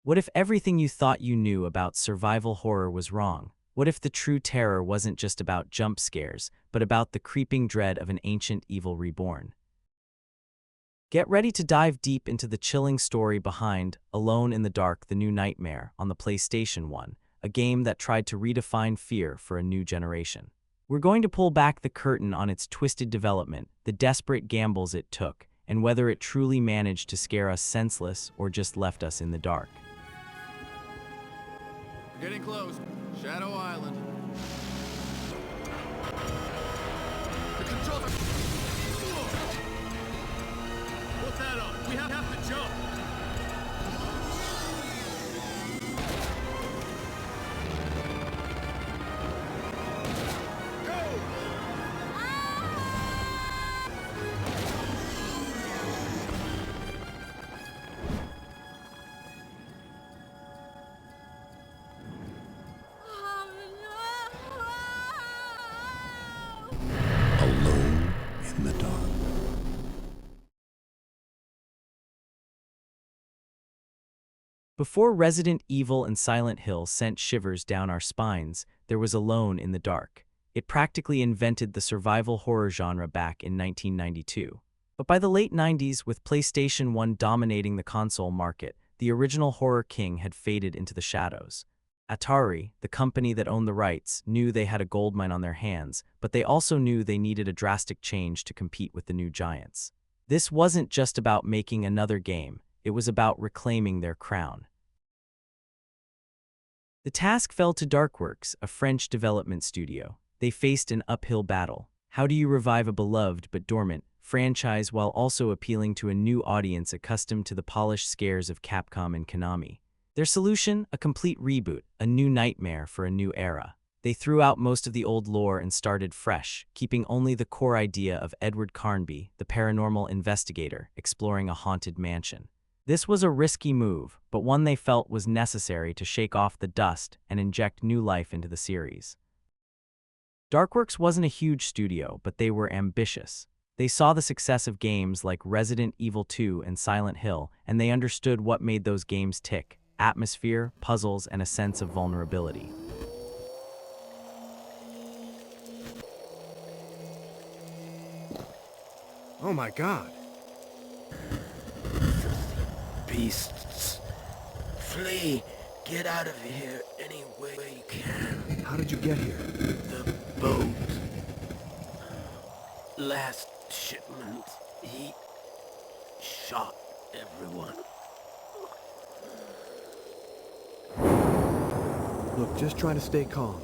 What if everything you thought you knew about survival horror was wrong? What if the true terror wasn't just about jump scares, but about the creeping dread of an ancient evil reborn? Get ready to dive deep into the chilling story behind Alone in the Dark: The New Nightmare on the PlayStation 1, a game that tried to redefine fear for a new generation. We're going to pull back the curtain on its twisted development, the desperate gambles it took, and whether it truly managed to scare us senseless or just left us in the dark. Getting close. Shadow Island. The controls are... Put that up. We have to jump. Alone in the dark. Before Resident Evil and Silent Hill sent shivers down our spines, there was Alone in the Dark. It practically invented the survival horror genre back in 1992. But by the late 90s, with PlayStation 1 dominating the console market, the original horror king had faded into the shadows. Atari, the company that owned the rights, knew they had a goldmine on their hands, but they also knew they needed a drastic change to compete with the new giants. This wasn't just about making another game, it was about reclaiming their crown. The task fell to Darkworks, a French development studio. They faced an uphill battle. How do you revive a beloved but dormant franchise while also appealing to a new audience accustomed to the polished scares of Capcom and Konami? Their solution? A complete reboot, a new nightmare for a new era. They threw out most of the old lore and started fresh, keeping only the core idea of Edward Carnby, the paranormal investigator, exploring a haunted mansion. This was a risky move, but one they felt was necessary to shake off the dust and inject new life into the series. Darkworks wasn't a huge studio, but they were ambitious. They saw the success of games like Resident Evil 2 and Silent Hill, and they understood what made those games tick: atmosphere, puzzles, and a sense of vulnerability. Oh my God. Beasts. Flee. Get out of here any way you can. How did you get here? The boat. Last shipment. He shot everyone. Look, just try to stay calm.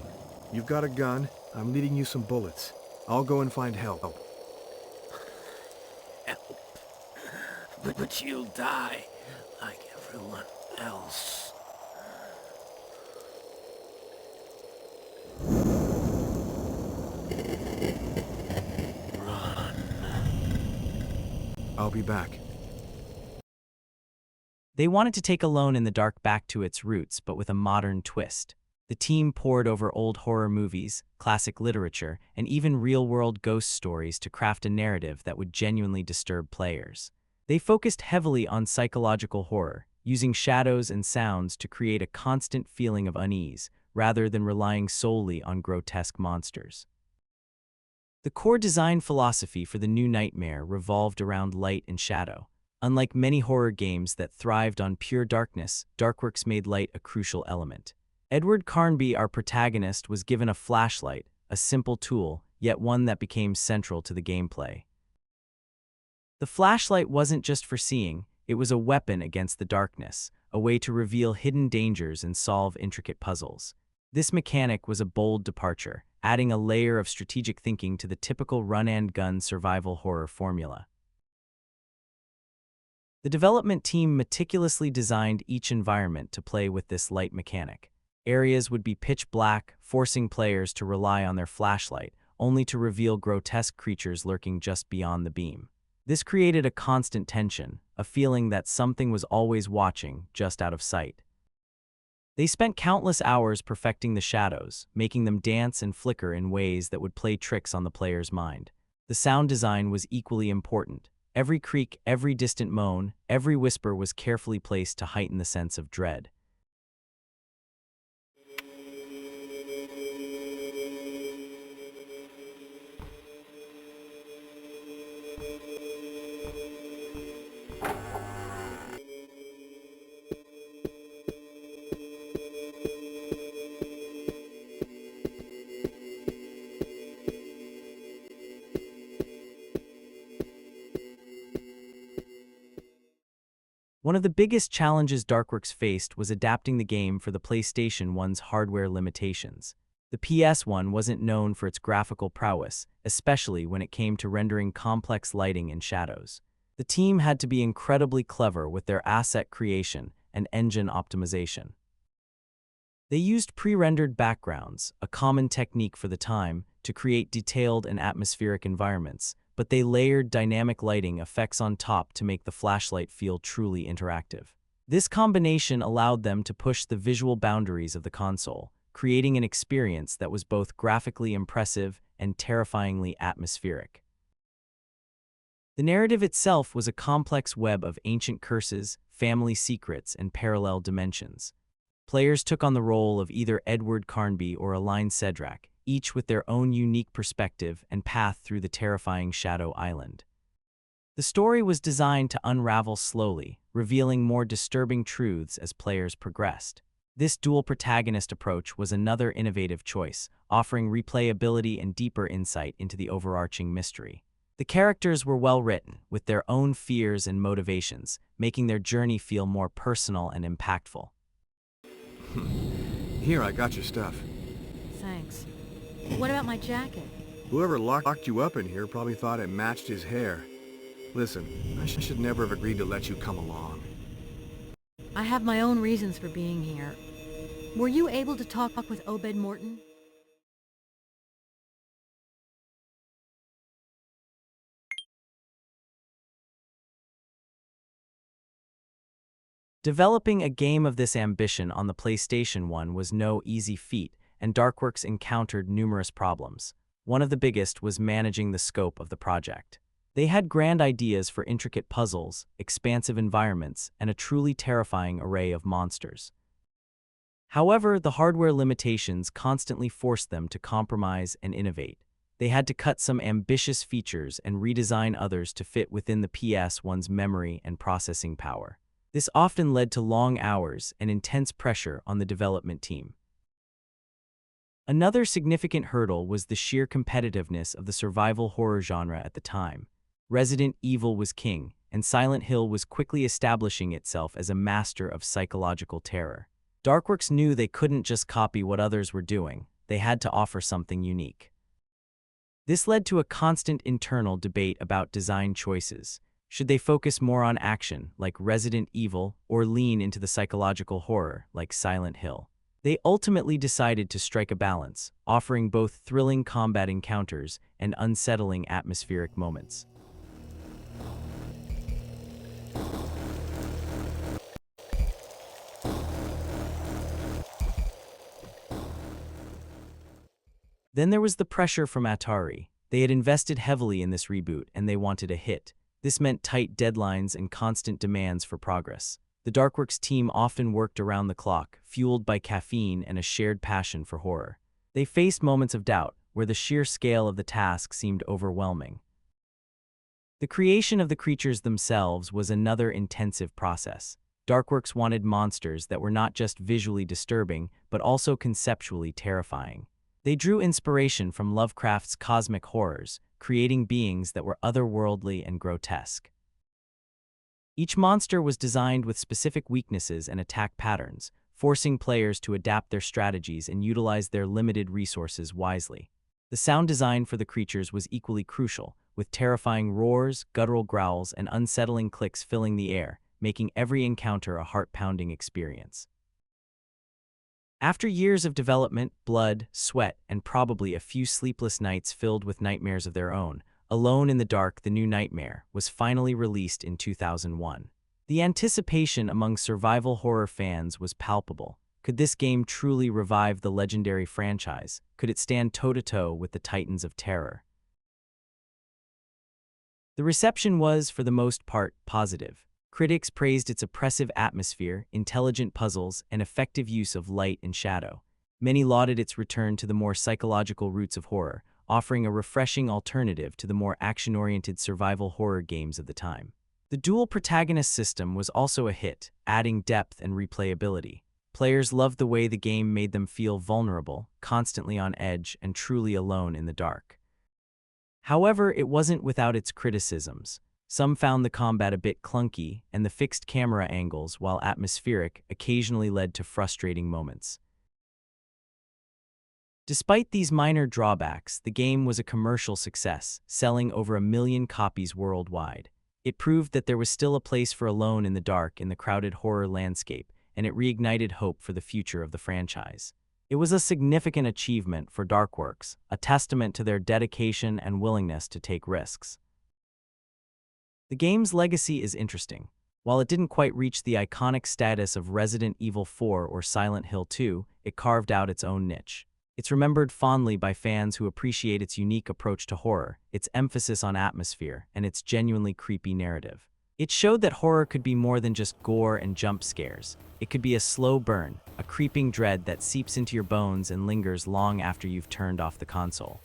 You've got a gun. I'm leading you some bullets. I'll go and find help. Help. But you'll die like everyone else. Run. I'll be back. They wanted to take Alone in the Dark back to its roots, but with a modern twist. The team pored over old horror movies, classic literature, and even real-world ghost stories to craft a narrative that would genuinely disturb players. They focused heavily on psychological horror, using shadows and sounds to create a constant feeling of unease, rather than relying solely on grotesque monsters. The core design philosophy for the new nightmare revolved around light and shadow. Unlike many horror games that thrived on pure darkness, Darkworks made light a crucial element. Edward Carnby, our protagonist, was given a flashlight, a simple tool, yet one that became central to the gameplay. The flashlight wasn't just for seeing, it was a weapon against the darkness, a way to reveal hidden dangers and solve intricate puzzles. This mechanic was a bold departure, adding a layer of strategic thinking to the typical run-and-gun survival horror formula. The development team meticulously designed each environment to play with this light mechanic. Areas would be pitch black, forcing players to rely on their flashlight, only to reveal grotesque creatures lurking just beyond the beam. This created a constant tension, a feeling that something was always watching, just out of sight. They spent countless hours perfecting the shadows, making them dance and flicker in ways that would play tricks on the player's mind. The sound design was equally important. Every creak, every distant moan, every whisper was carefully placed to heighten the sense of dread. One of the biggest challenges Darkworks faced was adapting the game for the PlayStation 1's hardware limitations. The PS1 wasn't known for its graphical prowess, especially when it came to rendering complex lighting and shadows. The team had to be incredibly clever with their asset creation and engine optimization. They used pre-rendered backgrounds, a common technique for the time, to create detailed and atmospheric environments, but they layered dynamic lighting effects on top to make the flashlight feel truly interactive. This combination allowed them to push the visual boundaries of the console, creating an experience that was both graphically impressive and terrifyingly atmospheric. The narrative itself was a complex web of ancient curses, family secrets, and parallel dimensions. Players took on the role of either Edward Carnby or Aline Cedric, each with their own unique perspective and path through the terrifying Shadow Island. The story was designed to unravel slowly, revealing more disturbing truths as players progressed. This dual protagonist approach was another innovative choice, offering replayability and deeper insight into the overarching mystery. The characters were well written, with their own fears and motivations, making their journey feel more personal and impactful. Here, I got your stuff. Thanks. What about my jacket? Whoever locked you up in here probably thought it matched his hair. Listen, I should never have agreed to let you come along. I have my own reasons for being here. Were you able to talk with Obed Morton? Developing a game of this ambition on the PlayStation 1 was no easy feat, and Darkworks encountered numerous problems. One of the biggest was managing the scope of the project. They had grand ideas for intricate puzzles, expansive environments, and a truly terrifying array of monsters. However, the hardware limitations constantly forced them to compromise and innovate. They had to cut some ambitious features and redesign others to fit within the PS1's memory and processing power. This often led to long hours and intense pressure on the development team. Another significant hurdle was the sheer competitiveness of the survival horror genre at the time. Resident Evil was king, and Silent Hill was quickly establishing itself as a master of psychological terror. Darkworks knew they couldn't just copy what others were doing, they had to offer something unique. This led to a constant internal debate about design choices. Should they focus more on action, like Resident Evil, or lean into the psychological horror, like Silent Hill? They ultimately decided to strike a balance, offering both thrilling combat encounters and unsettling atmospheric moments. Then there was the pressure from Atari. They had invested heavily in this reboot, and they wanted a hit. This meant tight deadlines and constant demands for progress. The Darkworks team often worked around the clock, fueled by caffeine and a shared passion for horror. They faced moments of doubt, where the sheer scale of the task seemed overwhelming. The creation of the creatures themselves was another intensive process. Darkworks wanted monsters that were not just visually disturbing, but also conceptually terrifying. They drew inspiration from Lovecraft's cosmic horrors, creating beings that were otherworldly and grotesque. Each monster was designed with specific weaknesses and attack patterns, forcing players to adapt their strategies and utilize their limited resources wisely. The sound design for the creatures was equally crucial, with terrifying roars, guttural growls, and unsettling clicks filling the air, making every encounter a heart-pounding experience. After years of development, blood, sweat, and probably a few sleepless nights filled with nightmares of their own, Alone in the Dark: The New Nightmare was finally released in 2001. The anticipation among survival horror fans was palpable. Could this game truly revive the legendary franchise? Could it stand toe-to-toe with the titans of terror? The reception was, for the most part, positive. Critics praised its oppressive atmosphere, intelligent puzzles, and effective use of light and shadow. Many lauded its return to the more psychological roots of horror, offering a refreshing alternative to the more action-oriented survival horror games of the time. The dual protagonist system was also a hit, adding depth and replayability. Players loved the way the game made them feel vulnerable, constantly on edge, and truly alone in the dark. However, it wasn't without its criticisms. Some found the combat a bit clunky, and the fixed camera angles, while atmospheric, occasionally led to frustrating moments. Despite these minor drawbacks, the game was a commercial success, selling over 1 million copies worldwide. It proved that there was still a place for Alone in the Dark in the crowded horror landscape, and it reignited hope for the future of the franchise. It was a significant achievement for Darkworks, a testament to their dedication and willingness to take risks. The game's legacy is interesting. While it didn't quite reach the iconic status of Resident Evil 4 or Silent Hill 2, it carved out its own niche. It's remembered fondly by fans who appreciate its unique approach to horror, its emphasis on atmosphere, and its genuinely creepy narrative. It showed that horror could be more than just gore and jump scares. It could be a slow burn, a creeping dread that seeps into your bones and lingers long after you've turned off the console.